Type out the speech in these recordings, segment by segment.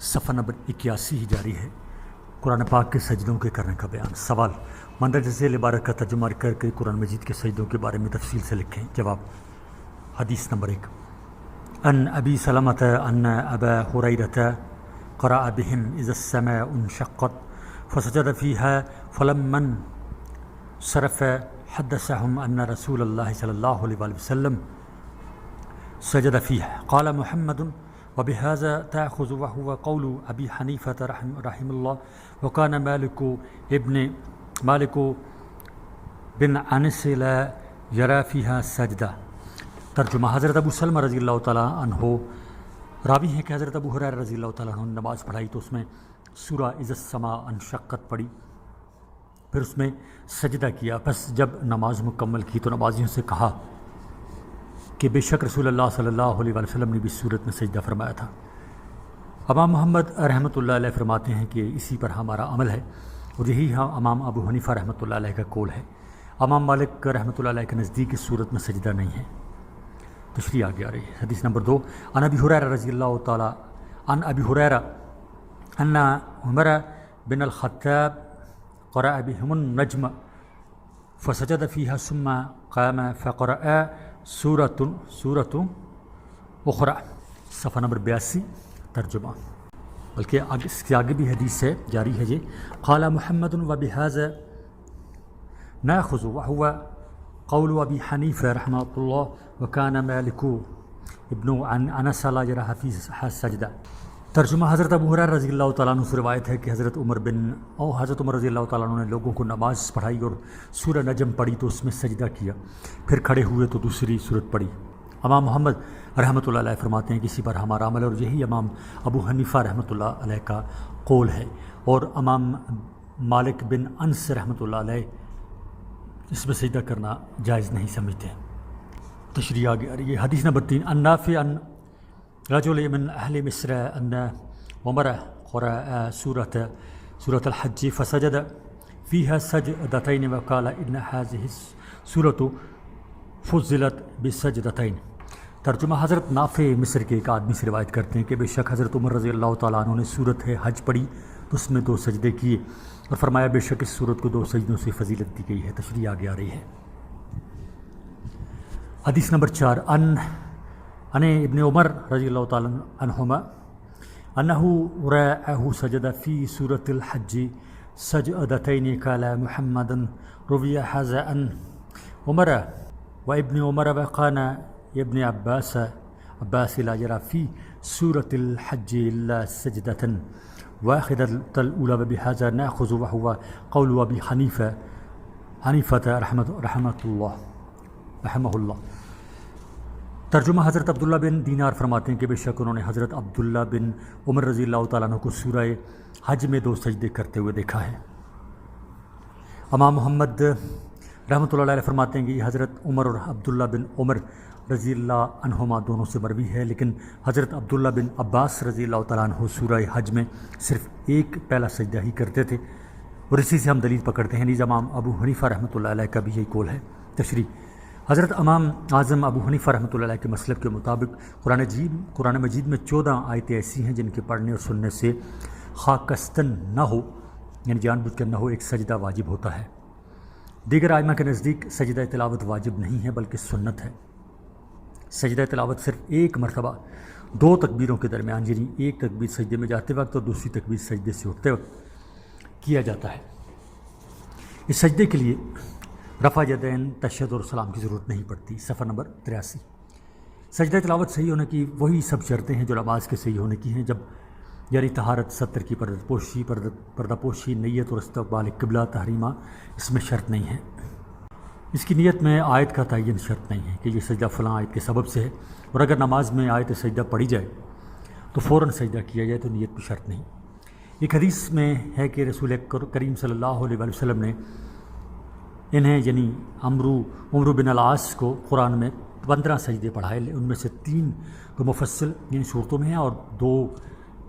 صفحہ نمبر 81 ہی جاری ہے۔ قرآن پاک کے سجدوں کے کرنے کا بیان۔ سوال: مندرجہ ذیل عبارت کا ترجمہ کر کے قرآن مجید کے سجدوں کے بارے میں تفصیل سے لکھیں۔ جواب: حدیث نمبر 1 ان ابی سلمۃ ان ابا ہریرۃ قرأ بهم اذا السماء انشقت فسجد فيها فلما انصرف حدثهم ان رسول الله صلى الله عليه وسلم سجد فيها قال محمد وبهذا تأخذ وهو قول ابي حنیفة رحمه الله وكان مالك بن انس لا يرى فيها سجدہ۔ ترجمہ: حضرت ابو سلمہ رضی اللہ تعالیٰ عنہ راوی ہیں کہ حضرت ابو ہریرہ رضی اللہ تعالیٰ عنہ نے نماز پڑھائی تو اس میں سورہ اذا السماء انشقت پڑھی، پھر اس میں سجدہ کیا۔ پس جب نماز مکمل کی تو نمازیوں سے کہا کہ بے شک رسول اللہ صلی اللہ علیہ وسلم نے بھی صورت میں سجدہ فرمایا تھا۔ امام محمد رحمۃ اللہ علیہ فرماتے ہیں کہ اسی پر ہمارا عمل ہے اور یہی امام ابو حنیفہ رحمۃ اللہ علیہ کا قول ہے۔ امام مالک رحمۃ اللہ علیہ کے نزدیک اس صورت میں سجدہ نہیں ہے۔ تشریح آگے آ رہی ہے۔ حدیث نمبر 2 عن ابی ہریرہ رضی اللہ تعالیٰ عن ابی ہریرہ ان عمر بن الخطاب قرأ بهم النجم فسجد فيها ثم قام فقرأ سورة اخرى۔ صفحہ نمبر 82 ترجمہ، بلکہ اس کے آگے بھی حدیث ہے جاری ہے یہ قال محمد وبهذا ناخذ وهو قول ابی حنیفہ رحمۃ اللہ وكان مالك ابن انس لا يرى فيها سجدہ۔ ترجمہ: حضرت ابو ہریرہ رضی اللہ تعالیٰ عنہ سے روایت ہے کہ حضرت عمر رضی اللہ تعالیٰ عنہ نے لوگوں کو نماز پڑھائی اور سورہ نجم پڑھی تو اس میں سجدہ کیا، پھر کھڑے ہوئے تو دوسری صورت پڑھی۔ امام محمد رحمۃ اللہ علیہ فرماتے ہیں کہ اسی پر ہمارا عمل ہے اور یہی امام ابو حنیفہ رحمۃ اللہ علیہ کا قول ہے، اور امام مالک بن انس رحمۃ اللہ علیہ اس میں سجدہ کرنا جائز نہیں سمجھتے۔ تشریح آگے آ رہی ہے۔ حدیث نمبر 3 عن نافع عن رجل من اہل مصر ان عمر قرأ سورة الحج فسجد فيها سجدتين وقال ان هذه السورة فضلت بسجدتين۔ ترجمہ: حضرت نافع مصر کے ایک آدمی سے روایت کرتے ہیں کہ بے شک حضرت عمر رضی اللہ تعالیٰ عنہ نے سورت حج پڑھی تو اس میں 2 سجدے کیے اور فرمایا بے شک اس سورت کو 2 سجدوں سے فضیلت دی گئی ہے۔ تشریح آگے آ رہی ہے۔ حدیث نمبر 4 عن ابن عمر رضی اللہ تعالیٰ عنہما انہ رآہ سجد فی سورة الحج سجدتین قال محمد روی ھذا عن عمر وابن عمر وقال ابن عباس لا يرى فی سورة الحج الا سجدة واحدة الأولى وبهذا نأخذ وهو قول ابی حنیفة رحمہ اللہ۔ ترجمہ: حضرت عبداللہ بن دینار فرماتے ہیں کہ بے شک انہوں نے حضرت عبداللہ بن عمر رضی اللہ تعالیٰ عنہ کو سورہ حج میں 2 سجدے کرتے ہوئے دیکھا ہے۔ امام محمد رحمۃ اللہ علیہ فرماتے ہیں کہ یہ حضرت عمر اور عبداللہ بن عمر رضی اللہ عنہما دونوں سے مروی ہے، لیکن حضرت عبداللہ بن عباس رضی اللہ تعالیٰ عنہ سورہ حج میں صرف ایک پہلا سجدہ ہی کرتے تھے، اور اسی سے ہم دلیل پکڑتے ہیں۔ نیز امام ابو حنیفہ رحمۃ اللہ علیہ کا بھی یہی قول ہے۔ تشریح: حضرت امام اعظم ابو حنیفہ رحمۃ اللہ علیہ کے مسلک کے مطابق قرآن مجید میں 14 آیتیں ایسی ہیں جن کے پڑھنے اور سننے سے خاکستن نہ ہو، یعنی جان بوجھ کر نہ ہو، ایک سجدہ واجب ہوتا ہے۔ دیگر ائمہ کے نزدیک سجدہ تلاوت واجب نہیں ہے بلکہ سنت ہے۔ سجدہ تلاوت صرف ایک مرتبہ 2 تکبیروں کے درمیان، یعنی ایک تکبیر سجدے میں جاتے وقت اور دوسری تکبیر سجدے سے اٹھتے وقت کیا جاتا ہے۔ اس سجدے کے لیے رفع یدین، تشہد اور سلام کی ضرورت نہیں پڑتی۔ صفحہ نمبر 83۔ سجدہ تلاوت صحیح ہونے کی وہی سب شرطیں ہیں جو نماز کے صحیح ہونے کی ہیں، جب یعنی طہارت، 70 کی پردہ پوشی، نیت اور استقبال قبلہ تحریمہ اس میں شرط نہیں ہے۔ اس کی نیت میں آیت کا تعین شرط نہیں ہے کہ یہ سجدہ فلاں آیت کے سبب سے ہے، اور اگر نماز میں آیت سجدہ پڑھی جائے تو فوراً سجدہ کیا جائے تو نیت میں شرط نہیں۔ ایک حدیث میں ہے کہ رسول کریم صلی اللہ علیہ وسلم نے انہیں یعنی عمرو بن العاص کو قرآن میں 15 سجدے پڑھائے، ان میں سے 3 تو مفصل یعنی صورتوں میں ہیں اور 2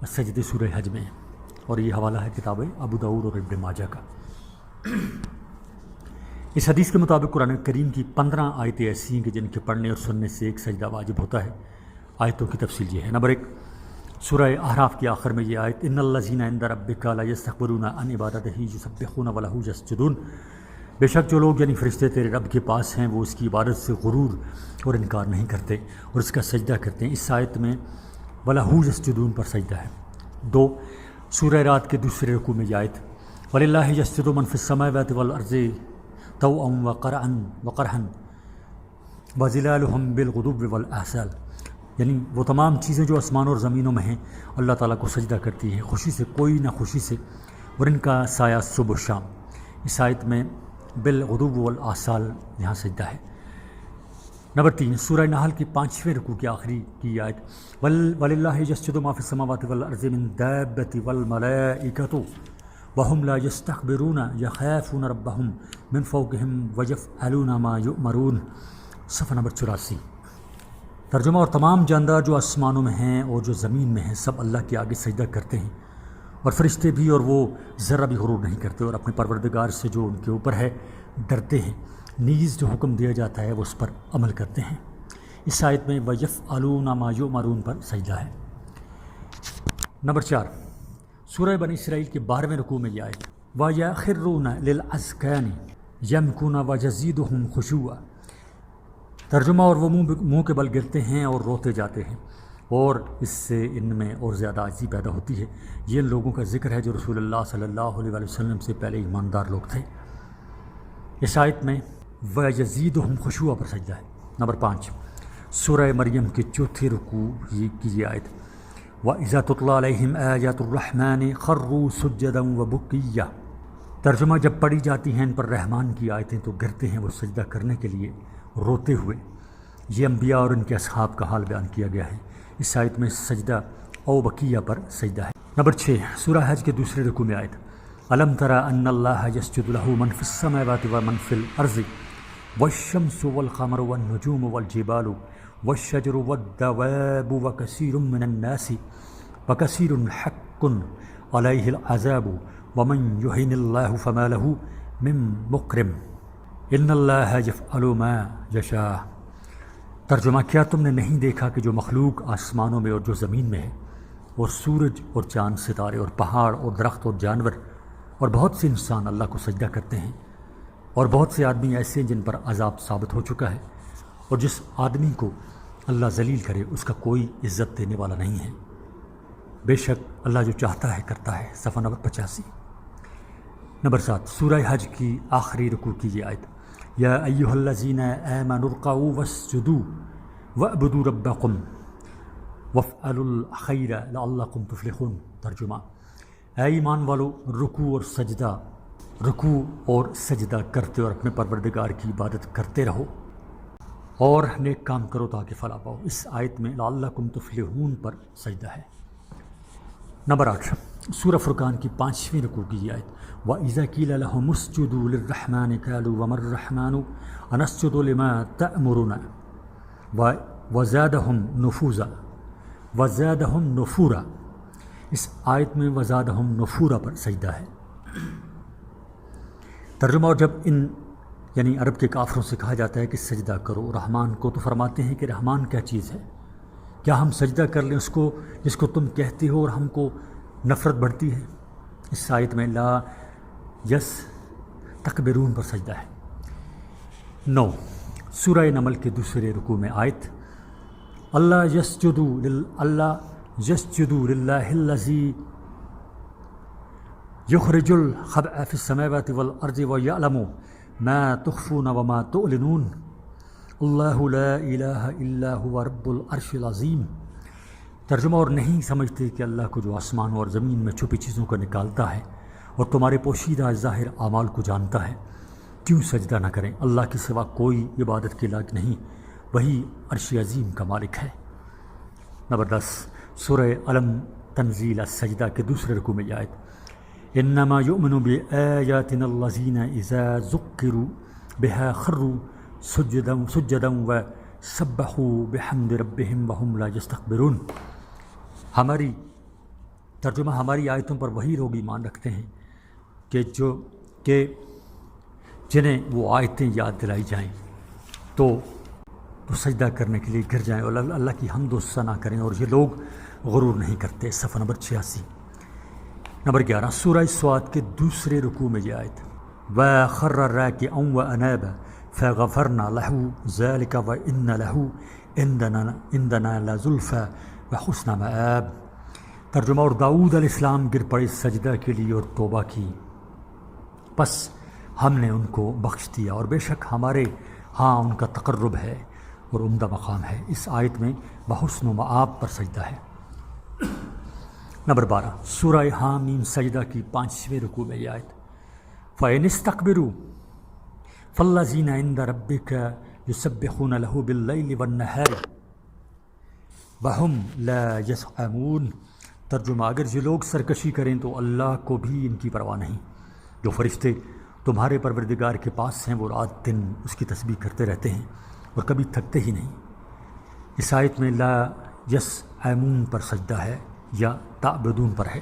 سجدے سورہ حج میں ہیں، اور یہ حوالہ ہے کتاب ابو داؤد اور ابن ماجہ کا۔ اس حدیث کے مطابق قرآن کریم کی 15 آیتیں ایسی ہیں کہ جن کے پڑھنے اور سننے سے ایک سجدہ واجب ہوتا ہے۔ آیتوں کی تفصیل یہ ہے۔ نمبر 1 سورہ اعراف کے آخر میں یہ آیت ان الذین عند ربک لا یستکبرون عن عبادتہ یسبحون ولہ یسجدون، بے شک جو لوگ یعنی فرشتے تیرے رب کے پاس ہیں وہ اس کی عبادت سے غرور اور انکار نہیں کرتے اور اس کا سجدہ کرتے ہیں۔ اس آیت میں وَلَهُ يَسْجُدُونَ پر سجدہ ہے۔ 2 سورہ رات کے دوسرے رکوع میں یہ آیت وَلِلَّهِ يَسْجُدُ مَن فِي السَّمَاوَاتِ وَالْأَرْضِ طَوْعًا وَكَرْهًا وَظِلَالُهُم بِالْغُدُوِّ وَالْآصَالِ، یعنی وہ تمام چیزیں جو آسمان اور زمینوں میں ہیں اللہ تعالیٰ کو سجدہ کرتی ہیں، خوشی سے کوئی نہ خوشی سے، اور ان کا سایہ صبح و شام۔ اس آیت میں بالغدو والآصال یہاں سجدہ ہے۔ نمبر 3 سورہ نحل کی 5ویں رکوع کے آخری کی آیت وَلِلَّهِ يَسْجُدُ مَا فِي السَّمَاوَاتِ وَالْأَرْضِ مِن دَابَّةٍ وَالْمَلَائِكَةُ وَهُمْ لَا يَسْتَكْبِرُونَ يَخَافُونَ رَبَّهُمْ مِن فَوْقِهِمْ وَيَفْعَلُونَ مَا يُؤْمَرُونَ، صفحہ نمبر 84۔ ترجمہ اور تمام جاندار جو آسمانوں میں ہیں اور جو زمین میں ہیں سب اللہ کے آگے سجدہ کرتے ہیں، اور فرشتے بھی، اور وہ ذرا بھی غرور نہیں کرتے اور اپنے پروردگار سے جو ان کے اوپر ہے ڈرتے ہیں، نیز جو حکم دیا جاتا ہے وہ اس پر عمل کرتے ہیں۔ اس آیت میں وَيَفْعَلُونَ مَا يُؤْمَرُونَ پر سجدہ ہے۔ نمبر 4 سورہ بنی اسرائیل کے 12ویں رکوع میں یہ آیت وَيَخِرُّونَ لِلْأَذْقَانِ يَبْكُونَ وَيَزِيدُهُمْ خُشُوعًا، ترجمہ اور وہ منہ کے بل گرتے ہیں اور روتے جاتے ہیں، اور اس سے ان میں اور زیادہ عاجزی پیدا ہوتی ہے۔ یہ ان لوگوں کا ذکر ہے جو رسول اللہ صلی اللہ علیہ وسلم سے پہلے ایماندار لوگ تھے۔ اس آیت میں وَيَزِيدُهُمْ خُشُوعًا پر سجدہ ہے۔ نمبر 5 سورہ مریم کے 4تھے رکوع کی یہ آیت وَإِذَا تُتْلَىٰ عَلَيْهِمْ آيَاتُ الرَّحْمَٰنِ خَرُّوا سُجَّدًا وَبُكِيًّا، ترجمہ جب پڑھی جاتی ہیں ان پر رحمان کی آیتیں تو گرتے ہیں وہ سجدہ کرنے کے لیے روتے ہوئے۔ یہ انبیاء اور ان کے اصحاب کا حال بیان کیا گیا ہے۔ اس آیت میں سجدہ او بقیہ پر سجدہ ہے۔ نمبر 6 سورہ حج کے دوسرے رکوع میں آیت الم تر ان اللہ یسجد له من فی السماوات ومن فی الارض والشمس والقمر والنجوم والجبال والشجر والدواب وكثير من الناس وكثير حق عليه العذاب ومن يهن الله فما له من مكرم ان اللہ یفعل ما یشاء، ترجمہ کیا تم نے نہیں دیکھا کہ جو مخلوق آسمانوں میں اور جو زمین میں ہے، اور سورج اور چاند ستارے اور پہاڑ اور درخت اور جانور اور بہت سے انسان اللہ کو سجدہ کرتے ہیں، اور بہت سے آدمی ایسے ہیں جن پر عذاب ثابت ہو چکا ہے، اور جس آدمی کو اللہ ذلیل کرے اس کا کوئی عزت دینے والا نہیں ہے۔ بے شک اللہ جو چاہتا ہے کرتا ہے، صفحہ نمبر 85۔ نمبر 7 سورہ حج کی آخری رکوع کی یہ آیت یا ایھا الذین آمنوا ارکعوا واسجدوا واعبدوا ربکم وافعلوا الخیر لعلکم تفلحون، ترجمہ اے ایمان والو رکوع اور سجدہ کرتے اور اپنے پروردگار کی عبادت کرتے رہو اور نیک کام کرو تاکہ فلاح پاؤ۔ اس آیت میں لعلکم تفلحون پر سجدہ ہے۔ نمبر 8 سورہ فرقان کی 5ویں رکوع کی یہ آیت وَإِذَا قِيلَ لَهُمُ اسْجُدُوا لِلرَّحْمَٰنِ قَالُوا وَمَا الرَّحْمَٰنُ أَنَسْجُدُ لِمَا تَأْمُرُنَا وَزَادَهُمْ نُفُورًا، اس آیت میں وَزَادَهُمْ نُفُورًا پر سجدہ ہے۔ ترجمہ اور جب ان یعنی عرب کے کافروں سے کہا جاتا ہے کہ سجدہ کرو رحمان کو، تو فرماتے ہیں کہ رحمان کیا چیز ہے؟ کیا ہم سجدہ کر لیں اس کو جس کو تم کہتے ہو اور ہم کو نفرت بڑھتی ہے؟ اس آیت میں لا یستکبرون پر سجدہ ہے۔ 9 سورہ نمل کے دوسرے رکوع میں آیت اللہ یسجد للہ الذی یخرج الخبء فی السماوات والارض ویعلم ما تخفون وما تعلنون اللہ لا الہ الا هو رب العرش العظیم، ترجمہ اور نہیں سمجھتے کہ اللہ کو جو آسمانوں اور زمین میں چھپی چیزوں کو نکالتا ہے اور تمہارے پوشیدہ ظاہر اعمال کو جانتا ہے، کیوں سجدہ نہ کریں؟ اللہ کے سوا کوئی عبادت کے لائق نہیں، وہی عرش عظیم کا مالک ہے۔ نمبر 10 سورہ علم تنزیل السجدہ کے دوسرے رکوع میں آیت انما یؤمن بآیاتنا الذین اذا ذکروا بها خروا سجدا وسبحوا بحمد ربهم وهم لا یستکبرون، ترجمہ ہماری آیتوں پر وہی لوگ ایمان رکھتے ہیں کہ جنہیں وہ آیتیں یاد دلائی جائیں تو سجدہ کرنے کے لیے گر جائیں اور اللہ کی حمد و ثنا کریں، اور یہ لوگ غرور نہیں کرتے۔ صفحہ نمبر 86۔ نمبر 11 سورہ سواد کے دوسرے رکوع میں یہ آیت وَخَرَّ رَاكِعًا وَأَنَابَ فَغَفَرْنَا لَهُ ذَلِكَ وَإِنَّ لَهُ عِندَنَا لَزُلْفَىٰ وَحُسْنَ مَآبٍ۔ ترجمہ اور داؤد علیہ السلام گر پڑے سجدہ کے لیے اور توبہ کی، پس ہم نے ان کو بخش دیا اور بے شک ہمارے ہاں ان کا تقرب ہے اور عمدہ مقام ہے۔ اس آیت میں بحسن و مآب پر سجدہ ہے۔ نمبر 12 سورہ حامیم سجدہ کی 5ویں رکوع میں یہ آیت فَإِنِ اسْتَكْبِرُوا فَالَّذِينَ عِندَ رَبِّكَ يُسَبِّحُونَ لَهُ بِاللَّيْلِ وَالنَّهَارِ وَهُمْ لَا يَسْأَمُونَ۔ ترجمہ اگر یہ لوگ سرکشی کریں تو اللہ کو بھی ان کی پرواہ نہیں۔ جو فرشتے تمہارے پروردگار کے پاس ہیں وہ رات دن اس کی تسبیح کرتے رہتے ہیں اور کبھی تھکتے ہی نہیں۔ اس آیت میں لا یسأمون پر سجدہ ہے یا تعبدون پر ہے۔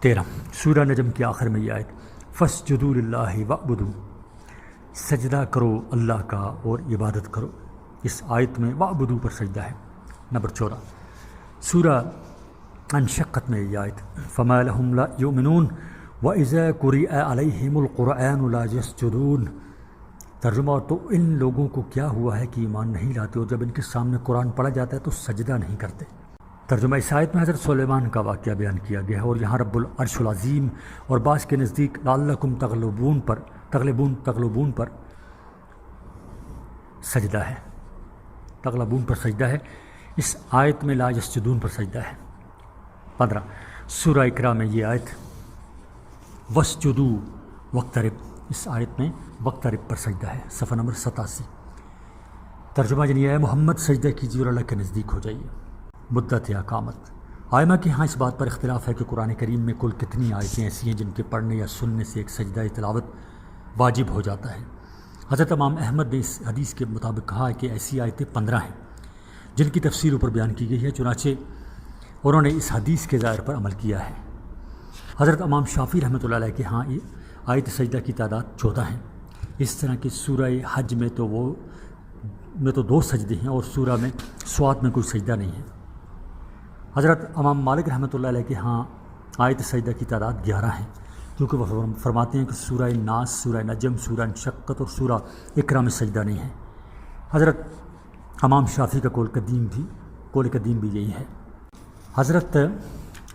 13 سورہ نجم کے آخر میں یہ آیت فَاسْجُدُوا لِلَّهِ وَاعْبُدُوا، سجدہ کرو اللہ کا اور عبادت کرو۔ اس آیت میں وَاعْبُدُوا پر سجدہ ہے۔ نمبر 14 سورہ انشقت میں یہ آیت فَمَا لَهُمْ لَا يُؤْمِنُونَ وَإِذَا قُرِئَ عَلَيْهِمُ الْقُرْآنُ لَا يَسْجُدُونَ۔ ترجمہ تو ان لوگوں کو کیا ہوا ہے کہ ایمان نہیں لاتے اور جب ان کے سامنے قرآن پڑھا جاتا ہے تو سجدہ نہیں کرتے۔ ترجمہ اس آیت میں حضرت سلیمان کا واقعہ بیان کیا گیا ہے اور یہاں رب العرش العظیم اور بعض کے نزدیک لعلکم تغلبون پر سجدہ ہے، تغلبون پر سجدہ ہے۔ اس آیت میں لا یسجدون پر سجدہ ہے۔ 15 سورہ اقرا میں یہ آیت وَاسْجُدُوا وَاقْتَرِب، اس آیت میں وَاقْتَرِب پر سجدہ ہے۔ صفحہ نمبر 87۔ ترجمہ یعنی اے محمد سجدہ کیجیے اور اللہ کے نزدیک ہو جائیے۔ مدت اقامت آئمہ کے ہاں اس بات پر اختلاف ہے کہ قرآن کریم میں کل کتنی آیتیں ایسی ہیں جن کے پڑھنے یا سننے سے ایک سجدہ تلاوت واجب ہو جاتا ہے۔ حضرت امام احمد نے اس حدیث کے مطابق کہا ہے کہ ایسی آیتیں 15 ہیں جن کی تفسیر اوپر بیان کی گئی ہے، چنانچہ انہوں نے اس حدیث کے ظاہر پر عمل کیا ہے۔ حضرت امام شافعی رحمۃ اللہ علیہ کے ہاں آیت سجدہ کی تعداد 14 ہیں۔ اس طرح کہ سورہ حج میں تو 2 سجدے ہیں اور سورہ میں سواد میں کوئی سجدہ نہیں ہے۔ حضرت امام مالک رحمۃ اللہ علیہ کے ہاں آیت سجدہ کی تعداد 11 ہیں، کیونکہ وہ فرماتے ہیں کہ سورہ ناس، سورہ نجم، سورہ انشقت اور سورہ اقرا میں سجدہ نہیں ہے۔ حضرت امام شافعی کا قول قدیم بھی یہی ہے۔ حضرت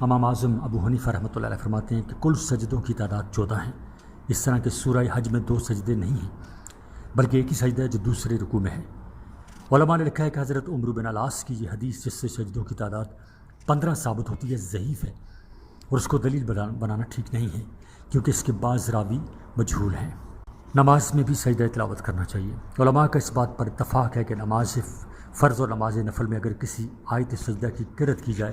امام اعظم ابو حنیفہ رحمۃ اللہ علیہ فرماتے ہیں کہ کل سجدوں کی تعداد 14 ہیں۔ اس طرح کہ سورہ حج میں 2 سجدے نہیں ہیں بلکہ ایک ہی سجدہ ہے جو دوسرے رکوع میں ہے۔ علماء نے لکھا ہے کہ حضرت عمرو بن العاص کی یہ حدیث جس سے سجدوں کی تعداد 15 ثابت ہوتی ہے ضعیف ہے اور اس کو دلیل بنانا ٹھیک نہیں ہے کیونکہ اس کے بعض راوی مجہول ہیں۔ نماز میں بھی سجدہ تلاوت کرنا چاہیے۔ علماء کا اس بات پر اتفاق ہے کہ نماز فرض اور نماز نفل میں اگر کسی آیت سجدہ کی قرأت کی جائے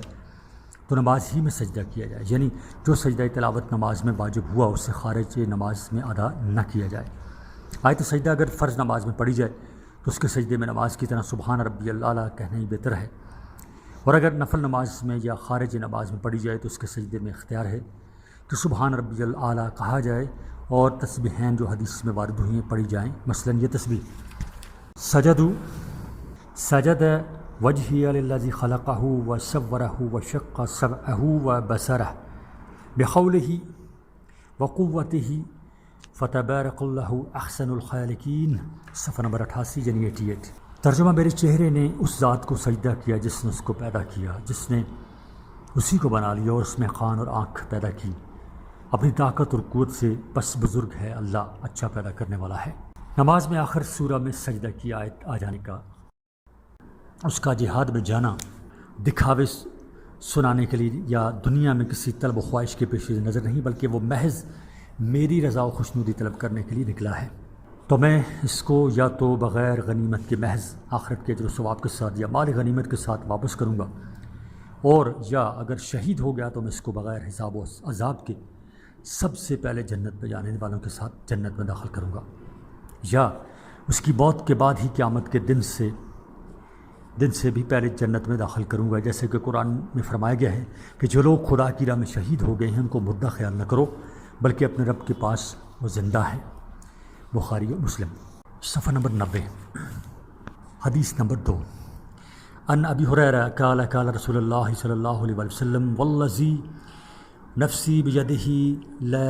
تو نماز ہی میں سجدہ کیا جائے، یعنی جو سجدہ تلاوت نماز میں واجب ہوا اسے خارج نماز میں ادا نہ کیا جائے۔ آیت سجدہ اگر فرض نماز میں پڑھی جائے تو اس کے سجدے میں نماز کی طرح سبحان ربی الاعلیٰ کہنا ہی بہتر ہے، اور اگر نفل نماز میں یا خارج نماز میں پڑھی جائے تو اس کے سجدے میں اختیار ہے کہ سبحان ربی الاعلیٰ کہا جائے اور تسبیحین جو حدیث میں وارد ہوئی ہیں پڑھی جائیں۔ مثلا یہ تسبیح سجد وجہی للذی خلقہ وصورہ وشق سمعہ وبصرہ بقولہ وقوتہ فتبارک اللہ احسن الخالقین۔ صفحہ نمبر 88 یعنی 88۔ ترجمہ میرے چہرے نے اس ذات کو سجدہ کیا جس نے اس کو پیدا کیا، جس نے اسی کو بنا لیا اور اس میں کان اور آنکھ پیدا کی اپنی طاقت اور قوت سے، پس بزرگ ہے اللہ اچھا پیدا کرنے والا ہے۔ نماز میں آخر سورہ میں سجدہ کی آیت آ جانے کا، اس کا جہاد میں جانا دکھاوے سنانے کے لیے یا دنیا میں کسی طلب و خواہش کے پیش نظر نہیں، بلکہ وہ محض میری رضا و خوشنودی طلب کرنے کے لیے نکلا ہے۔ تو میں اس کو یا تو بغیر غنیمت کے محض آخرت کے اجر و ثواب کے ساتھ یا مال غنیمت کے ساتھ واپس کروں گا، اور یا اگر شہید ہو گیا تو میں اس کو بغیر حساب و عذاب کے سب سے پہلے جنت میں جانے والوں کے ساتھ جنت میں داخل کروں گا، یا اس کی موت کے بعد ہی قیامت کے دن سے بھی پہلے جنت میں داخل کروں گا، جیسے کہ قرآن میں فرمایا گیا ہے کہ جو لوگ خدا کی راہ میں شہید ہو گئے ہیں ان کو مردہ خیال نہ کرو بلکہ اپنے رب کے پاس وہ زندہ ہے۔ بخاری و مسلم۔ صفحہ نمبر 90۔ حدیث نمبر 2۔ عن ابی ہریرہ قال قال رسول اللہ صلی اللہ علیہ وسلم والذی نفسی بیدہ لا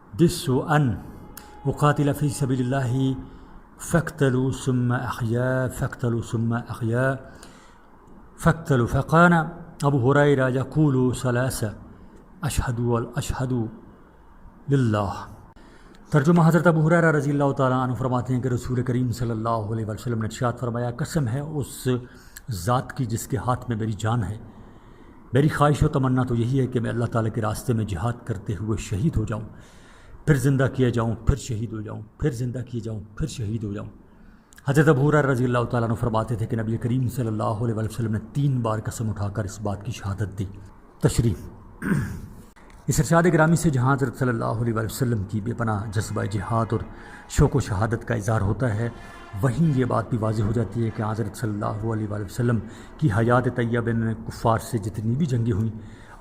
ودس ان اقاتل فی سبیل اللہ فاقتلوا ثم احیا فاقتلوا فقال ابو ہریرہ یقول ثلاث اشہد للہ۔ ترجمہ حضرت ابو ہریرہ رضی اللہ تعالیٰ عنہ فرماتے ہیں کہ رسول کریم صلی اللہ علیہ وسلم نے ارشاد فرمایا، قسم ہے اس ذات کی جس کے ہاتھ میں میری جان ہے، میری خواہش و تمنا تو یہی ہے کہ میں اللہ تعالیٰ کے راستے میں جہاد کرتے ہوئے شہید ہو جاؤں، پھر زندہ کیا جاؤں، پھر شہید ہو جاؤں، پھر زندہ کیے جاؤں، پھر شہید ہو جاؤں۔ حضرت ابو ہریرہ رضی اللہ تعالیٰ عنہ فرماتے تھے کہ نبی کریم صلی اللہ علیہ وسلم نے 3 بار قسم اٹھا کر اس بات کی شہادت دی۔ تشریح۔ اس ارشاد گرامی سے جہاں حضرت صلی اللہ علیہ وسلم کی بے پناہ جذبہ جہاد اور شوق و شہادت کا اظہار ہوتا ہے، وہیں یہ بات بھی واضح ہو جاتی ہے کہ حضرت صلی اللہ علیہ وسلم کی حیات طیبہ میں کفار سے جتنی بھی جنگیں ہوئیں،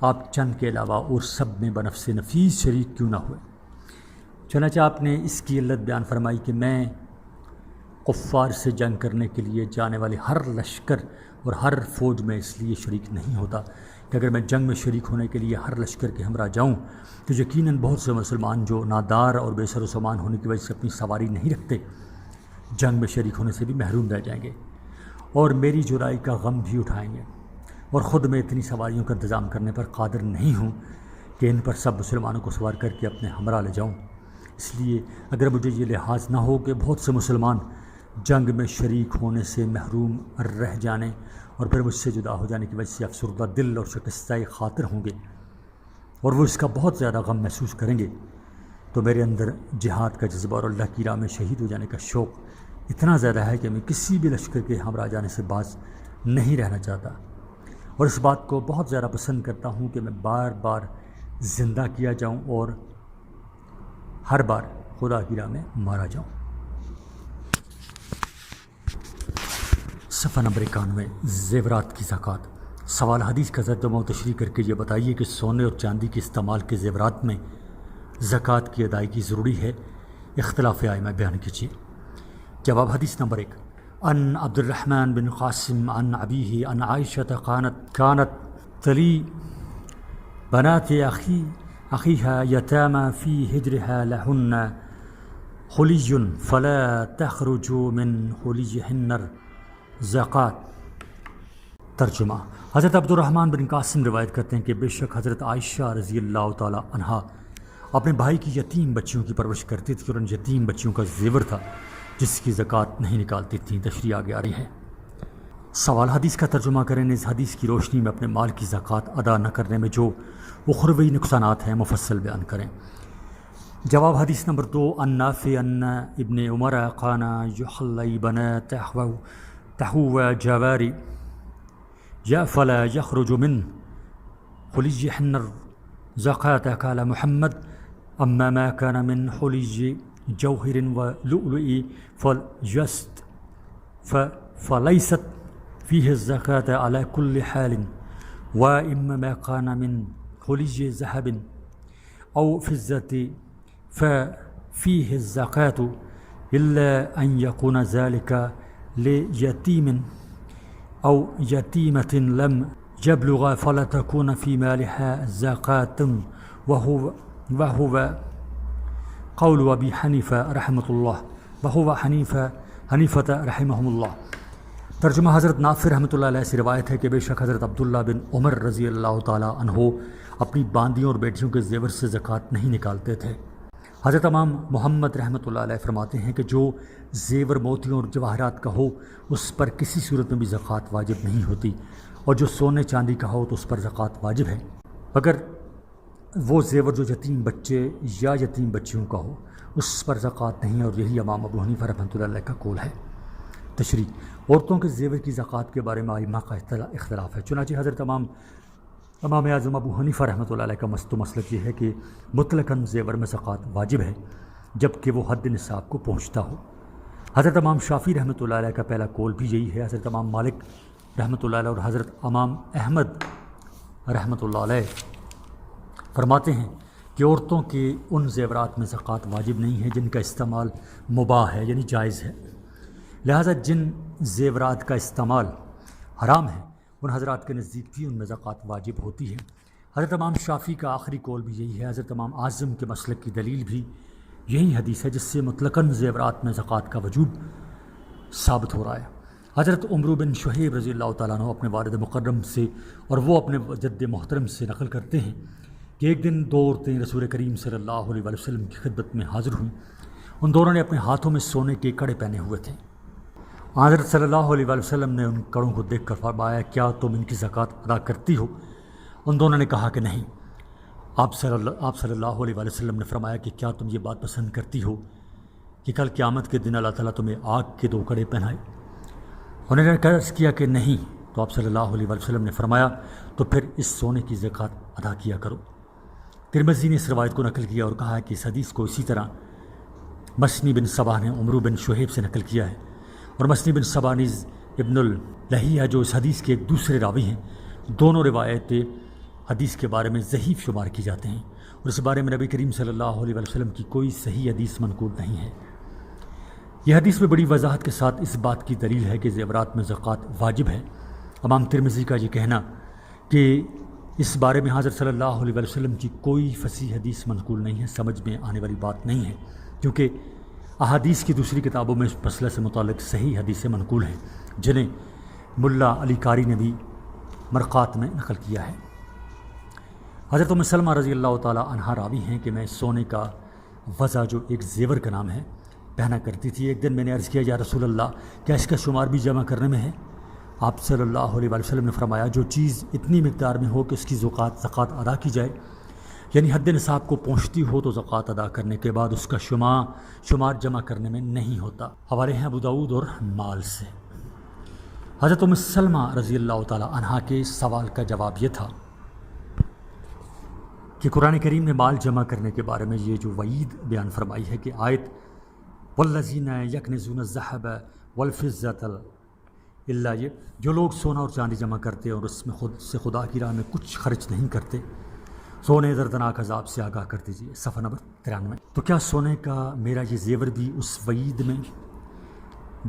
آپ چند کے علاوہ اور سب میں بنفس نفیس شریک کیوں نہ ہوئے۔ چنانچہ آپ نے اس کی علت بیان فرمائی کہ میں کفار سے جنگ کرنے کے لیے جانے والے ہر لشکر اور ہر فوج میں اس لیے شریک نہیں ہوتا کہ اگر میں جنگ میں شریک ہونے کے لیے ہر لشکر کے ہمراہ جاؤں تو یقیناً بہت سے مسلمان جو نادار اور بے سر و سامان ہونے کی وجہ سے اپنی سواری نہیں رکھتے، جنگ میں شریک ہونے سے بھی محروم رہ جائیں گے اور میری جدائی کا غم بھی اٹھائیں گے، اور خود میں اتنی سواریوں کا انتظام کرنے پر قادر نہیں ہوں کہ ان پر سب مسلمانوں کو سوار کر کے اپنے ہمراہ لے جاؤں۔ اس لیے اگر مجھے یہ لحاظ نہ ہو کہ بہت سے مسلمان جنگ میں شریک ہونے سے محروم رہ جانے اور پھر مجھ سے جدا ہو جانے کی وجہ سے افسردہ دل اور شکستہ خاطر ہوں گے اور وہ اس کا بہت زیادہ غم محسوس کریں گے، تو میرے اندر جہاد کا جذبہ اور اللہ کی راہ میں شہید ہو جانے کا شوق اتنا زیادہ ہے کہ میں کسی بھی لشکر کے ہمراہ جانے سے باز نہیں رہنا چاہتا، اور اس بات کو بہت زیادہ پسند کرتا ہوں کہ میں بار بار زندہ کیا جاؤں اور ہر بار خدا کی راہ میں مارا جاؤں۔ صفحہ نمبر 91، زیورات کی زکوٰۃ۔ سوال حدیث کا ترجمہ و تشریح کر کے یہ بتائیے کہ سونے اور چاندی کے استعمال کے زیورات میں زکوٰۃ کی ادائیگی ضروری ہے؟ اختلاف ائمہ بیان کیجیے۔ جواب حدیث نمبر 1، ان عبد الرحمن بن قاسم عن ابیہ عن عائشہ كانت تلی بنات أخيها يتامى في هجرها لهن خلي فلا تخرج من خليهن الزکوٰۃ۔ ترجمہ۔ حضرت عبد الرحمن بن قاسم روایت کرتے ہیں کہ بے شک حضرت عائشہ رضی اللہ تعالی عنہا اپنے بھائی کی یتیم بچیوں کی پرورش کرتی تھی اور ان یتیم بچیوں کا زیور تھا جس کی زکوٰۃ نہیں نکالتی تھیں۔ تشریح آگے آ رہی ہے۔ سوال حدیث کا ترجمہ کریں، اس حدیث کی روشنی میں اپنے مال کی زکوٰۃ ادا نہ کرنے میں جو اخروی نقصانات ہیں مفصل بیان کریں۔ جواب حدیث نمبر 2، ان نافع ان ابن عمر كان يحلي بناته وجواري فلا يخرج من خليهن الزكاة قال محمد اما ما كان من خلي جوهر ولؤلؤ فليست فيه الزكاة على كل حال، وإما ما كان من خلي ذهب أو فضة ففيه الزكاة إلا أن يكون ذلك ليتيم أو يتيمة لم يبلغ فلا تكون في مالها زكاة، وهو قول أبي حنيفة رحمة الله وهو حنیفة رحمهم اللہ۔ ترجمہ۔ حضرت نافع رحمۃ اللہ علیہ سے روایت ہے کہ بے شک حضرت عبداللہ بن عمر رضی اللہ تعالیٰ عنہ اپنی باندیوں اور بیٹیوں کے زیور سے زکوٰۃ نہیں نکالتے تھے۔ حضرت امام محمد رحمۃ اللہ علیہ فرماتے ہیں کہ جو زیور موتیوں اور جواہرات کا ہو اس پر کسی صورت میں بھی زکوٰۃ واجب نہیں ہوتی، اور جو سونے چاندی کا ہو تو اس پر زکوٰۃ واجب ہے، مگر وہ زیور جو یتیم بچے یا یتیم بچیوں کا ہو اس پر زکوٰۃ نہیں، اور یہی امام ابو حنیفہ رحمۃ اللہ علیہ کا قول ہے۔ تشریح۔ عورتوں کے زیور کی زکوٰۃ کے بارے میں ائمہ کا اختلاف ہے، چنانچہ حضرت امام اعظم ابو حنیفہ رحمۃ اللہ علیہ کا مسلک یہ ہے کہ مطلقاً زیور میں زکوٰۃ واجب ہے جب کہ وہ حد نصاب کو پہنچتا ہو۔ حضرت امام شافعی رحمۃ اللہ علیہ کا پہلا قول بھی یہی ہے۔ حضرت امام مالک رحمۃ اللہ علیہ اور حضرت امام احمد رحمۃ اللہ علیہ فرماتے ہیں کہ عورتوں کے ان زیورات میں زکوٰۃ واجب نہیں ہے جن کا استعمال مباح ہے، یعنی جائز ہے، لہٰذا جن زیورات کا استعمال حرام ہے ان حضرات کے نزدیک بھی ان میں زکوٰۃ واجب ہوتی ہے۔ حضرت امام شافعی کا آخری قول بھی یہی ہے۔ حضرت امام اعظم کے مسلک کی دلیل بھی یہی حدیث ہے جس سے مطلقاً زیورات میں زکوٰۃ کا وجوب ثابت ہو رہا ہے۔ حضرت عمرو بن شہیب رضی اللہ تعالیٰ عنہ اپنے والد مکرم سے اور وہ اپنے جد محترم سے نقل کرتے ہیں کہ ایک دن دو عورتیں رسول کریم صلی اللہ علیہ وسلم کی خدمت میں حاضر ہوئیں۔ ان دونوں نے اپنے ہاتھوں میں سونے کے کڑے پہنے ہوئے تھے۔ حضرت صلی اللہ علیہ وسلم نے ان کڑوں کو دیکھ کر فرمایا کیا تم ان کی زکوٰۃ ادا کرتی ہو؟ ان دونوں نے کہا کہ نہیں۔ آپ صلی اللہ علیہ وسلم نے فرمایا کہ کیا تم یہ بات پسند کرتی ہو کہ کل قیامت کے دن اللہ تعالیٰ تمہیں آگ کے دو کڑے پہنائے؟ انہوں نے عرض کیا کہ نہیں، تو آپ صلی اللہ علیہ وسلم نے فرمایا تو پھر اس سونے کی زکوٰۃ ادا کیا کرو۔ ترمذی نے اس روایت کو نقل کیا اور کہا کہ اس حدیث کو اسی طرح مسنی بن صباح نے عمرو بن شہیب سے نقل کیا ہے، اور مسنی بن صباح نیز ابن اللہیہ جو اس حدیث کے ایک دوسرے راوی ہیں، دونوں روایت حدیث کے بارے میں ضعیف شمار کی جاتے ہیں، اور اس بارے میں نبی کریم صلی اللہ علیہ وسلم کی کوئی صحیح حدیث منقول نہیں ہے۔ یہ حدیث میں بڑی وضاحت کے ساتھ اس بات کی دلیل ہے کہ زیورات میں زکوٰۃ واجب ہے۔ امام ترمذی کا یہ کہنا کہ اس بارے میں حضرت صلی اللہ علیہ وسلم کی کوئی فصیح حدیث منقول نہیں ہے سمجھ میں آنے والی بات نہیں ہے، کیونکہ احادیث کی دوسری کتابوں میں اس مسئلے سے متعلق صحیح حدیثیں منقول ہیں جنہیں ملا علی قاری نے بھی مرقات میں نقل کیا ہے۔ حضرت ام سلمہ رضی اللہ تعالیٰ عنہا راوی ہیں کہ میں سونے کا وضع جو ایک زیور کا نام ہے پہنا کرتی تھی۔ ایک دن میں نے عرض کیا یا رسول اللہ کیا اس کا شمار بھی جمع کرنے میں ہے؟ آپ صلی اللہ علیہ وسلم نے فرمایا جو چیز اتنی مقدار میں ہو کہ اس کی زکوٰۃ ادا کی جائے، یعنی حد نصاب کو پہنچتی ہو تو زکوٰۃ ادا کرنے کے بعد اس کا شمار جمع کرنے میں نہیں ہوتا۔ حوالے ہیں ابو داؤد اور مال سے۔ حضرت ام سلمہ رضی اللہ تعالیٰ عنہا کے سوال کا جواب یہ تھا کہ قرآن کریم نے مال جمع کرنے کے بارے میں یہ جو وعید بیان فرمائی ہے کہ آیت والذین یکنزون الذھب والفضة الا، یہ جو لوگ سونا اور چاندی جمع کرتے اور اس میں خود سے خدا کی راہ میں کچھ خرچ نہیں کرتے، سونے دردناک عذاب سے آگاہ کر دیجیے۔ صفحہ نمبر 93۔ تو کیا سونے کا میرا یہ زیور بھی اس وعید میں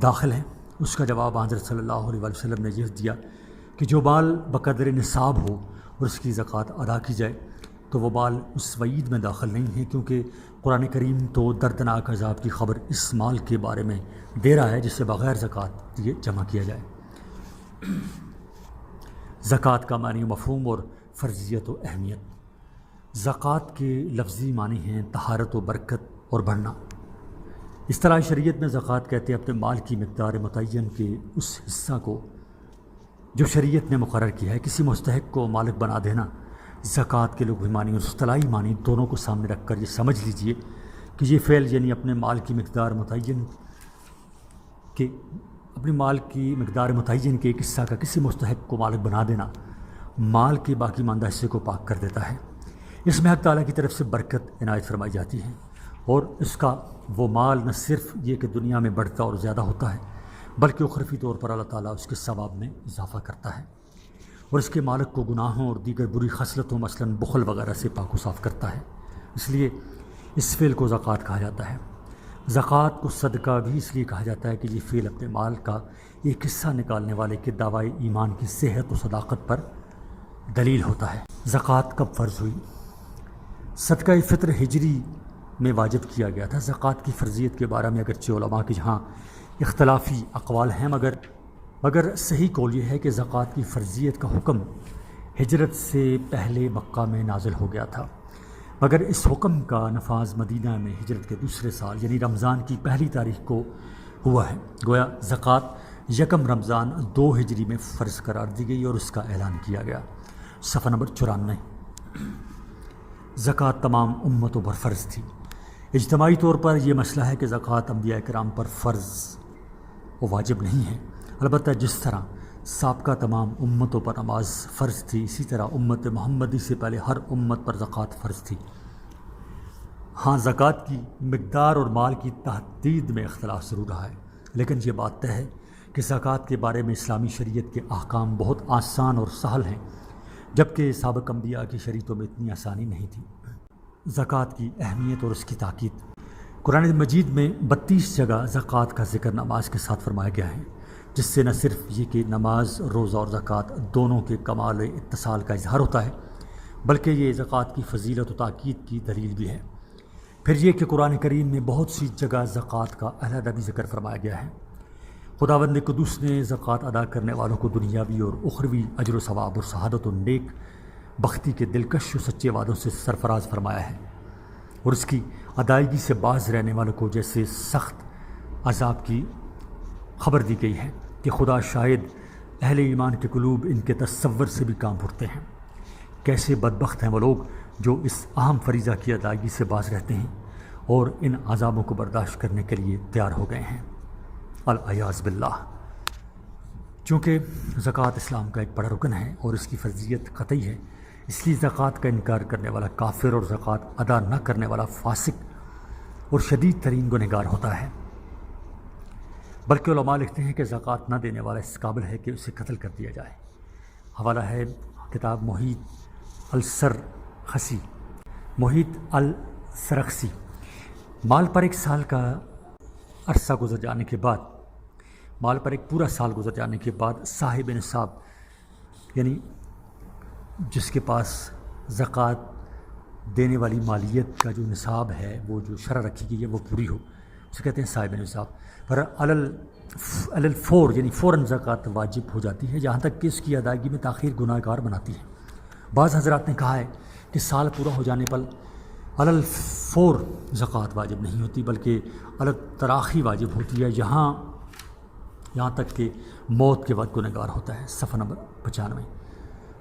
داخل ہے؟ اس کا جواب حضرت صلی اللہ علیہ وسلم نے یہ دیا کہ جو مال بقدر نصاب ہو اور اس کی زکوٰۃ ادا کی جائے تو وہ مال اس وعید میں داخل نہیں ہے، کیونکہ قرآن کریم تو دردناک عذاب کی خبر اس مال کے بارے میں دے رہا ہے جسے بغیر زکوٰۃ دیے جمع کیا جائے۔ زکوٰۃ کا معنی مفہوم اور فرضیت و اہمیت۔ زکوٰۃ کے لفظی معنی ہیں طہارت و برکت اور بڑھنا۔ اصطلاح شریعت میں زکوٰۃ کہتے ہیں اپنے مال کی مقدار متعین کے اس حصہ کو جو شریعت نے مقرر کیا ہے۔ کسی مستحق کو مالک بنا دینا زکوٰۃ کے لغوی معنی اور اصطلاحی معنی دونوں کو سامنے رکھ کر یہ سمجھ لیجئے کہ یہ فعل یعنی اپنے مال کی مقدار متعین کے ایک حصہ کا کسی مستحق کو مالک بنا دینا مال کے باقی ماندہ حصے کو پاک کر دیتا ہے۔ اس میں حق تعالیٰ کی طرف سے برکت عنایت فرمائی جاتی ہے، اور اس کا وہ مال نہ صرف یہ کہ دنیا میں بڑھتا اور زیادہ ہوتا ہے بلکہ اخروی طور پر اللہ تعالیٰ اس کے ثواب میں اضافہ کرتا ہے، اور اس کے مالک کو گناہوں اور دیگر بری خصلتوں مثلاً بخل وغیرہ سے پاک و صاف کرتا ہے۔ اس لیے اس فعل کو زکوٰۃ کہا جاتا ہے۔ زکوٰۃ کو صدقہ بھی اس لیے کہا جاتا ہے کہ یہ فعل اپنے مال کا ایک حصہ نکالنے والے کے دعوی ایمان کی صحت و صداقت پر دلیل ہوتا ہے۔ زکوٰۃ کب فرض ہوئی؟ صدقہ فطر ہجری میں واجب کیا گیا تھا۔ زکوٰۃ کی فرضیت کے بارے میں اگرچہ علماء کے جہاں اختلافی اقوال ہیں، مگر صحیح قول یہ ہے کہ زکوٰۃ کی فرضیت کا حکم ہجرت سے پہلے مکہ میں نازل ہو گیا تھا، مگر اس حکم کا نفاذ مدینہ میں ہجرت کے دوسرے سال یعنی رمضان کی پہلی تاریخ کو ہوا ہے۔ گویا زکوٰۃ 1 رمضان 2 ہجری میں فرض قرار دی گئی اور اس کا اعلان کیا گیا۔ صفحہ نمبر 94۔ زکوٰۃ تمام امتوں پر فرض تھی۔ اجتماعی طور پر یہ مسئلہ ہے کہ زکوٰۃ انبیاء کرام پر فرض و واجب نہیں ہے، البتہ جس طرح سابقہ تمام امتوں پر نماز فرض تھی، اسی طرح امت محمدی سے پہلے ہر امت پر زکوٰۃ فرض تھی۔ ہاں، زکوٰۃ کی مقدار اور مال کی تحدید میں اختلاف ضرور رہا ہے، لیکن یہ بات طے ہے کہ زکوٰۃ کے بارے میں اسلامی شریعت کے احکام بہت آسان اور سہل ہیں، جبکہ سابق انبیاء کی شریعتوں میں اتنی آسانی نہیں تھی۔ زکوٰۃ کی اہمیت اور اس کی تاکید۔ قرآن مجید میں 32 جگہ زکوٰۃ کا ذکر نماز کے ساتھ فرمایا گیا ہے، جس سے نہ صرف یہ کہ نماز، روزہ اور زکوٰۃ دونوں کے کمال اتصال کا اظہار ہوتا ہے، بلکہ یہ زکوٰۃ کی فضیلت و تاکید کی دلیل بھی ہے۔ پھر یہ کہ قرآن کریم میں بہت سی جگہ زکوٰۃ کا علیحدہ بھی ذکر فرمایا گیا ہے۔ خداوند قدوس نے زکوٰۃ ادا کرنے والوں کو دنیاوی اور اخروی اجر و ثواب اور سعادت و نیک بختی کے دلکش و سچے وعدوں سے سرفراز فرمایا ہے، اور اس کی ادائیگی سے باز رہنے والوں کو جیسے سخت عذاب کی خبر دی گئی ہے کہ خدا شاید اہل ایمان کے قلوب ان کے تصور سے بھی کام اٹھتے ہیں۔ کیسے بدبخت ہیں وہ لوگ جو اس اہم فریضہ کی ادائیگی سے باز رہتے ہیں اور ان عذابوں کو برداشت کرنے کے لیے تیار ہو گئے ہیں، العیاذ باللہ۔ چونکہ زکوٰۃ اسلام کا ایک بڑا رکن ہے اور اس کی فرضیت قطعی ہے، اس لیے زکوٰۃ کا انکار کرنے والا کافر اور زکوٰۃ ادا نہ کرنے والا فاسق اور شدید ترین گنہگار ہوتا ہے۔ بلکہ علماء لکھتے ہیں کہ زکوٰۃ نہ دینے والا اس قابل ہے کہ اسے قتل کر دیا جائے۔ حوالہ ہے کتاب محیط السرخسی۔ مال پر ایک سال کا عرصہ گزر جانے کے بعد، مال پر ایک پورا سال گزر جانے کے بعد صاحب نصاب، یعنی جس کے پاس زکوٰۃ دینے والی مالیت کا جو نصاب ہے، وہ جو شرح رکھی گئی ہے وہ پوری ہو، اسے کہتے ہیں صاحب نصاب۔ پر الفور یعنی فوراً زکوٰۃ واجب ہو جاتی ہے، جہاں تک کہ اس کی ادائیگی میں تاخیر گناہ گار بناتی ہے۔ بعض حضرات نے کہا ہے کہ سال پورا ہو جانے پر الفور زکوٰۃ واجب نہیں ہوتی، بلکہ التراخی واجب ہوتی ہے، یہاں تک کہ موت کے وقت گنہگار ہوتا ہے۔ صفحہ نمبر 95۔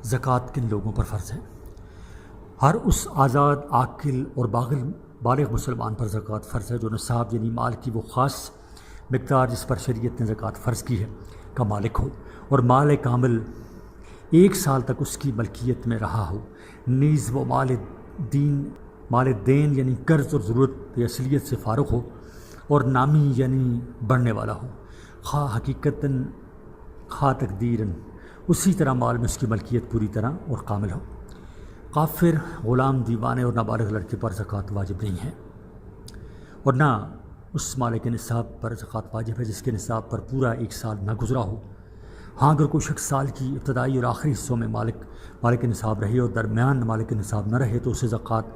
زکوٰۃ کن لوگوں پر فرض ہے؟ ہر اس آزاد، عاقل اور بالغ مسلمان پر زکوٰۃ فرض ہے جو نصاب یعنی مال کی وہ خاص مقدار جس پر شریعت نے زکوٰۃ فرض کی ہے کا مالک ہو، اور مال کامل 1 سال تک اس کی ملکیت میں رہا ہو، نیز وہ مال دین یعنی قرض اور ضرورت اصلیت سے فارغ ہو، اور نامی یعنی بڑھنے والا ہو، خواہ حقیقتاً خواہ تقدیراً، اسی طرح مال میں اس کی ملکیت پوری طرح اور کامل ہو۔ کافر، غلام، دیوانے اور نابالغ لڑکے پر زکوٰۃ واجب نہیں ہے، اور نہ اس مالک نصاب پر زکوٰۃ واجب ہے جس کے نصاب پر پورا 1 سال نہ گزرا ہو۔ ہاں اگر کوئی شخص سال کی ابتدائی اور آخری حصوں میں مالک نصاب رہے اور درمیان مالک نصاب نہ رہے تو اسے زکوٰۃ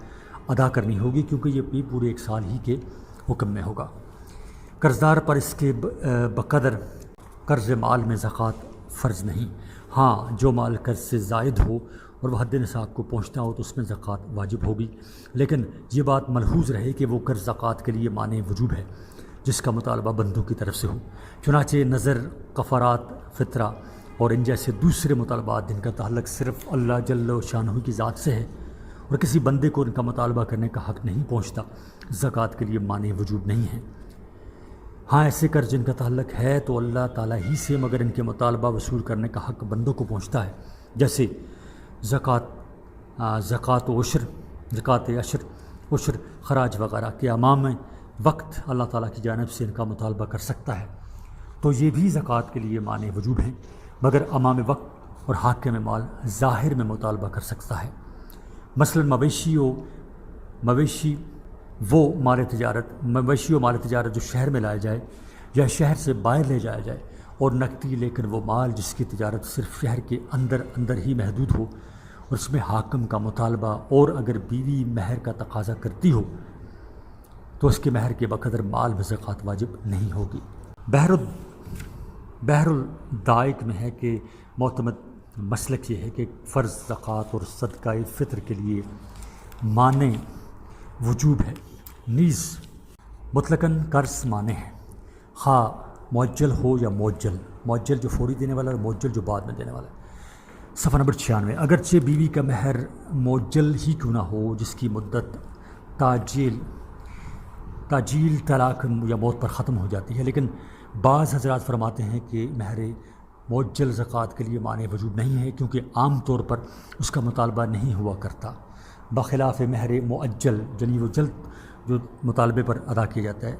ادا کرنی ہوگی، کیونکہ یہ بھی پورے 1 سال ہی کے حکم میں ہوگا۔ قرضدار پر اس کے بقدر قرض مال میں زکوٰۃ فرض نہیں۔ ہاں جو مال قرض سے زائد ہو اور وہ حد نصاب کو پہنچتا ہو تو اس میں زکوٰۃ واجب ہوگی، لیکن یہ بات ملحوظ رہے کہ وہ قرض زکوٰۃ کے لیے مانع وجوب ہے جس کا مطالبہ بندوں کی طرف سے ہو، چنانچہ نظر، کفارات، فطرہ اور ان جیسے دوسرے مطالبات جن کا تعلق صرف اللہ جل شانہ کی ذات سے ہے اور کسی بندے کو ان کا مطالبہ کرنے کا حق نہیں پہنچتا، زکوٰۃ کے لیے مانع وجوب نہیں ہے۔ ہاں ایسے قرض جن کا تعلق ہے تو اللہ تعالیٰ ہی سے، مگر ان کے مطالبہ وصول کرنے کا حق بندوں کو پہنچتا ہے، جیسے زکوٰۃ عشر، خراج وغیرہ کے امام وقت اللہ تعالیٰ کی جانب سے ان کا مطالبہ کر سکتا ہے، تو یہ بھی زکوٰۃ کے لیے مانع وجوب ہیں، مگر امام وقت اور حاکم مال ظاہر میں مطالبہ کر سکتا ہے۔ مثلا مویشی و مال تجارت جو شہر میں لایا جائے یا شہر سے باہر لے جایا جائے، اور نقدی، لیکن وہ مال جس کی تجارت صرف شہر کے اندر ہی محدود ہو اور اس میں حاکم کا مطالبہ، اور اگر بیوی مہر کا تقاضا کرتی ہو تو اس کے مہر کے بقدر مال میں زکوٰۃ واجب نہیں ہوگی۔ بحر الدائق میں ہے کہ معتمد مسلک یہ ہے کہ فرض زکوٰۃ اور صدقہ فطر کے لیے مانع وجوب ہے، نیز مطلقاً قرض مانع ہے، خواہ معجل ہو یا معجل جو فوری دینے والا اور معجل جو بعد میں دینے والا ہے۔ صفحہ نمبر 96۔ اگرچہ بیوی کا مہر معجل ہی کیوں نہ ہو، جس کی مدت تاجیل طلاق یا موت پر ختم ہو جاتی ہے، لیکن بعض حضرات فرماتے ہیں کہ مہر معجل زکوٰۃ کے لیے مانع وجوب نہیں ہے، کیونکہ عام طور پر اس کا مطالبہ نہیں ہوا کرتا، بخلاف مہر معجل یعنی وہ جلد جو مطالبے پر ادا کیا جاتا ہے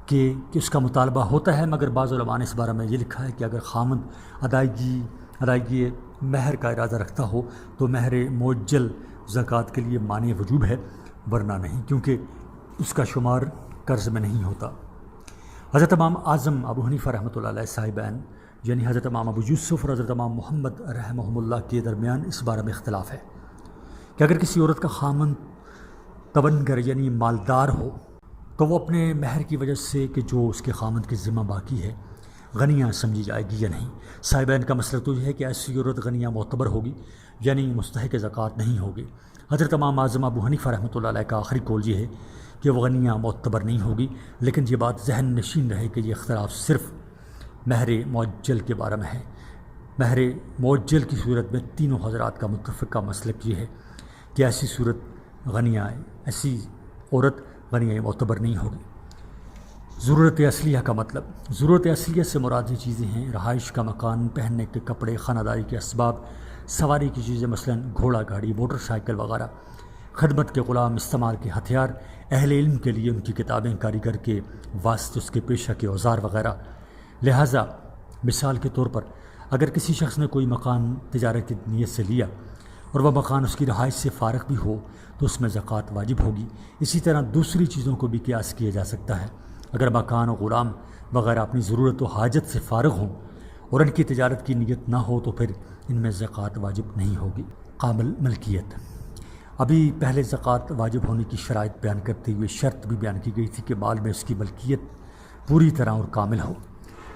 کہ اس کا مطالبہ ہوتا ہے، مگر بعض علماء نے اس بارے میں یہ لکھا ہے کہ اگر خامند ادائیگی مہر کا ارادہ رکھتا ہو تو مہر معجل زکوٰۃ کے لیے مانع وجوب ہے، ورنہ نہیں، کیونکہ اس کا شمار قرض میں نہیں ہوتا۔ حضرت امام اعظم ابو حنیفہ رحمۃ اللہ علیہ صاحبین یعنی حضرت امام ابو یوسف اور حضرت امام محمد رحمہم اللہ کے درمیان اس بارے میں اختلاف ہے کہ اگر کسی عورت کا خامن تونگر یعنی مالدار ہو تو وہ اپنے مہر کی وجہ سے کہ جو اس کے خامن کے ذمہ باقی ہے غنیہ سمجھی جائے گی یا نہیں۔ صاحبین کا مسئلہ تو یہ ہے کہ ایسی عورت غنیہ معتبر ہوگی یعنی مستحق زکوٰۃ نہیں ہوگی۔ حضرت امام اعظم ابو حنیفہ رحمۃ اللہ علیہ کا آخری قول یہ ہے کہ وہ غنیہ معتبر نہیں ہوگی، لیکن یہ بات ذہن نشین رہے کہ یہ اختلاف صرف مہر معجل کے بارے میں ہے۔ مہر معجل کی صورت میں تینوں حضرات کا متفقہ مسلک یہ ہے کہ ایسی عورت غنیہ معتبر نہیں ہوگی۔ ضرورت اصلیہ کا مطلب، ضرورت اصلیہ سے مراد یہ چیزیں ہیں رہائش کا مکان، پہننے کے کپڑے، خانہ داری کے اسباب، سواری کی چیزیں مثلاً گھوڑا گاڑی، موٹر سائیکل وغیرہ، خدمت کے غلام، استعمال کے ہتھیار، اہل علم کے لیے ان کی کتابیں، کاریگر کے واسطے اس کے پیشہ کے اوزار وغیرہ۔ لہٰذا مثال کے طور پر اگر کسی شخص نے کوئی مکان تجارت کی نیت سے لیا اور وہ مکان اس کی رہائش سے فارغ بھی ہو تو اس میں زکوٰۃ واجب ہوگی۔ اسی طرح دوسری چیزوں کو بھی قیاس کیا جا سکتا ہے۔ اگر مکان و غلام وغیرہ اپنی ضرورت و حاجت سے فارغ ہوں اور ان کی تجارت کی نیت نہ ہو تو پھر ان میں زکوٰۃ واجب نہیں ہوگی۔ قابل ملکیت، ابھی پہلے زکوٰۃ واجب ہونے کی شرائط بیان کرتے ہوئے شرط بھی بیان کی گئی تھی کہ مال میں اس کی ملکیت پوری طرح اور کامل ہو۔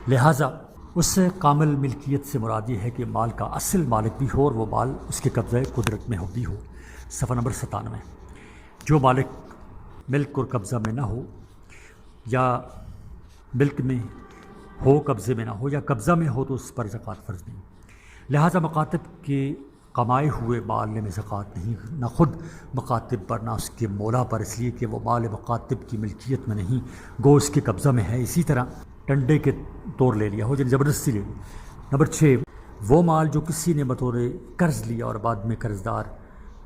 لہٰذا اس سے کامل ملکیت سے مراد یہ ہے کہ مال کا اصل مالک بھی ہو اور وہ مال اس کے قبضہ قدرت میں بھی ہو۔ صفحہ نمبر 97۔ جو مالک ملک اور قبضہ میں نہ ہو یا ملک میں ہو قبضے میں نہ ہو یا قبضہ میں ہو تو اس پر زکوٰۃ فرض نہیں۔ لہٰذا مکاتب کے کمائے ہوئے مال میں زکوٰۃ نہیں، نہ خود مکاتب پر نہ اس کے مولا پر، اس لیے کہ وہ مال مکاتب کی ملکیت میں نہیں گو اس کے قبضہ میں ہے۔ اسی طرح ٹنڈے کے طور لے لیا ہو یعنی زبردستی لے لی۔ نمبر 6، وہ مال جو کسی نے بطور قرض لیا اور بعد میں قرضدار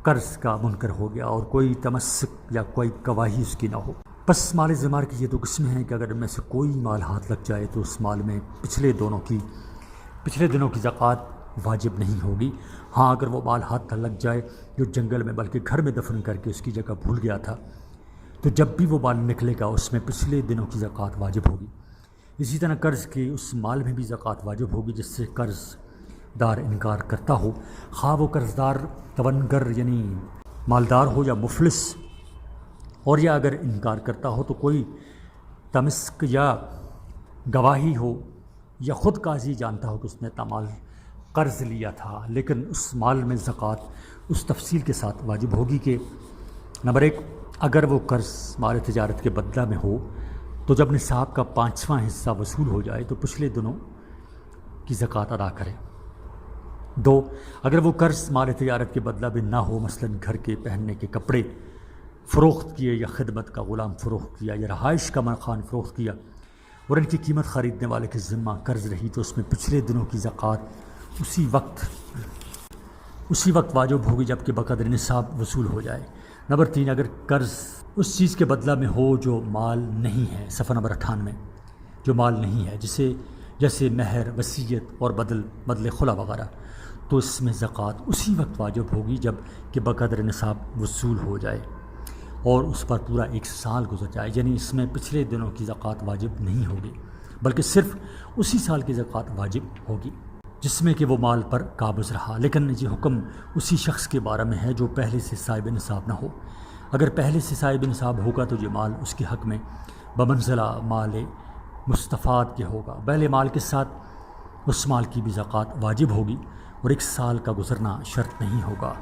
قرض کا منکر ہو گیا اور کوئی تمسک یا کوئی گواہی اس کی نہ ہو۔ پس مال ذمار کی یہ دو قسمیں ہیں کہ اگر ان میں سے کوئی مال ہاتھ لگ جائے تو اس مال میں پچھلے دنوں کی زکوٰۃ واجب نہیں ہوگی۔ ہاں اگر وہ مال ہاتھ لگ جائے جو جنگل میں بلکہ گھر میں دفن کر کے اس کی جگہ بھول گیا تھا تو جب بھی وہ مال نکلے گا اس میں پچھلے دنوں کی زکوٰۃ واجب ہوگی۔ اسی طرح قرض کے اس مال میں بھی زکوٰۃ واجب ہوگی جس سے قرض دار انکار کرتا ہو، خواہ وہ قرض دار تونگر یعنی مالدار ہو یا مفلس، اور یا اگر انکار کرتا ہو تو کوئی تمسک یا گواہی ہو یا خود قاضی جانتا ہو کہ اس نے اتنا مال قرض لیا تھا، لیکن اس مال میں زکوٰۃ اس تفصیل کے ساتھ واجب ہوگی کہ نمبر 1، اگر وہ قرض مال تجارت کے بدلہ میں ہو تو جب نصاب کا 5واں حصہ وصول ہو جائے تو پچھلے دنوں کی زکوٰۃ ادا کرے۔ 2، اگر وہ قرض مال تجارت کے بدلہ میں نہ ہو، مثلاً گھر کے پہننے کے کپڑے فروخت کیے یا خدمت کا غلام فروخت کیا یا رہائش کا مکان فروخت کیا اور ان کی قیمت خریدنے والے کے ذمہ قرض رہی تو اس میں پچھلے دنوں کی زکوٰۃ اسی وقت واجب ہوگی جب کہ بقدر نصاب وصول ہو جائے۔ نمبر 3، اگر قرض اس چیز کے بدلہ میں ہو جو مال نہیں ہے، صفحہ نمبر 98، جو مال نہیں ہے جیسے مہر، وصیت اور بدل خلا وغیرہ، تو اس میں زکوٰۃ اسی وقت واجب ہوگی جب کہ بقدر نصاب وصول ہو جائے اور اس پر پورا 1 سال گزر جائے، یعنی اس میں پچھلے دنوں کی زکوٰۃ واجب نہیں ہوگی بلکہ صرف اسی سال کی زکوٰۃ واجب ہوگی جس میں کہ وہ مال پر قابض رہا۔ لیکن یہ حکم اسی شخص کے بارے میں ہے جو پہلے سے صاحب نصاب نہ ہو۔ اگر پہلے سے صاحب نصاب ہوگا تو یہ مال اس کے حق میں بمنزلہ مال مستفاد کے ہوگا، بیل مال کے ساتھ اس مال کی بھی زکوٰۃ واجب ہوگی اور 1 سال کا گزرنا شرط نہیں ہوگا۔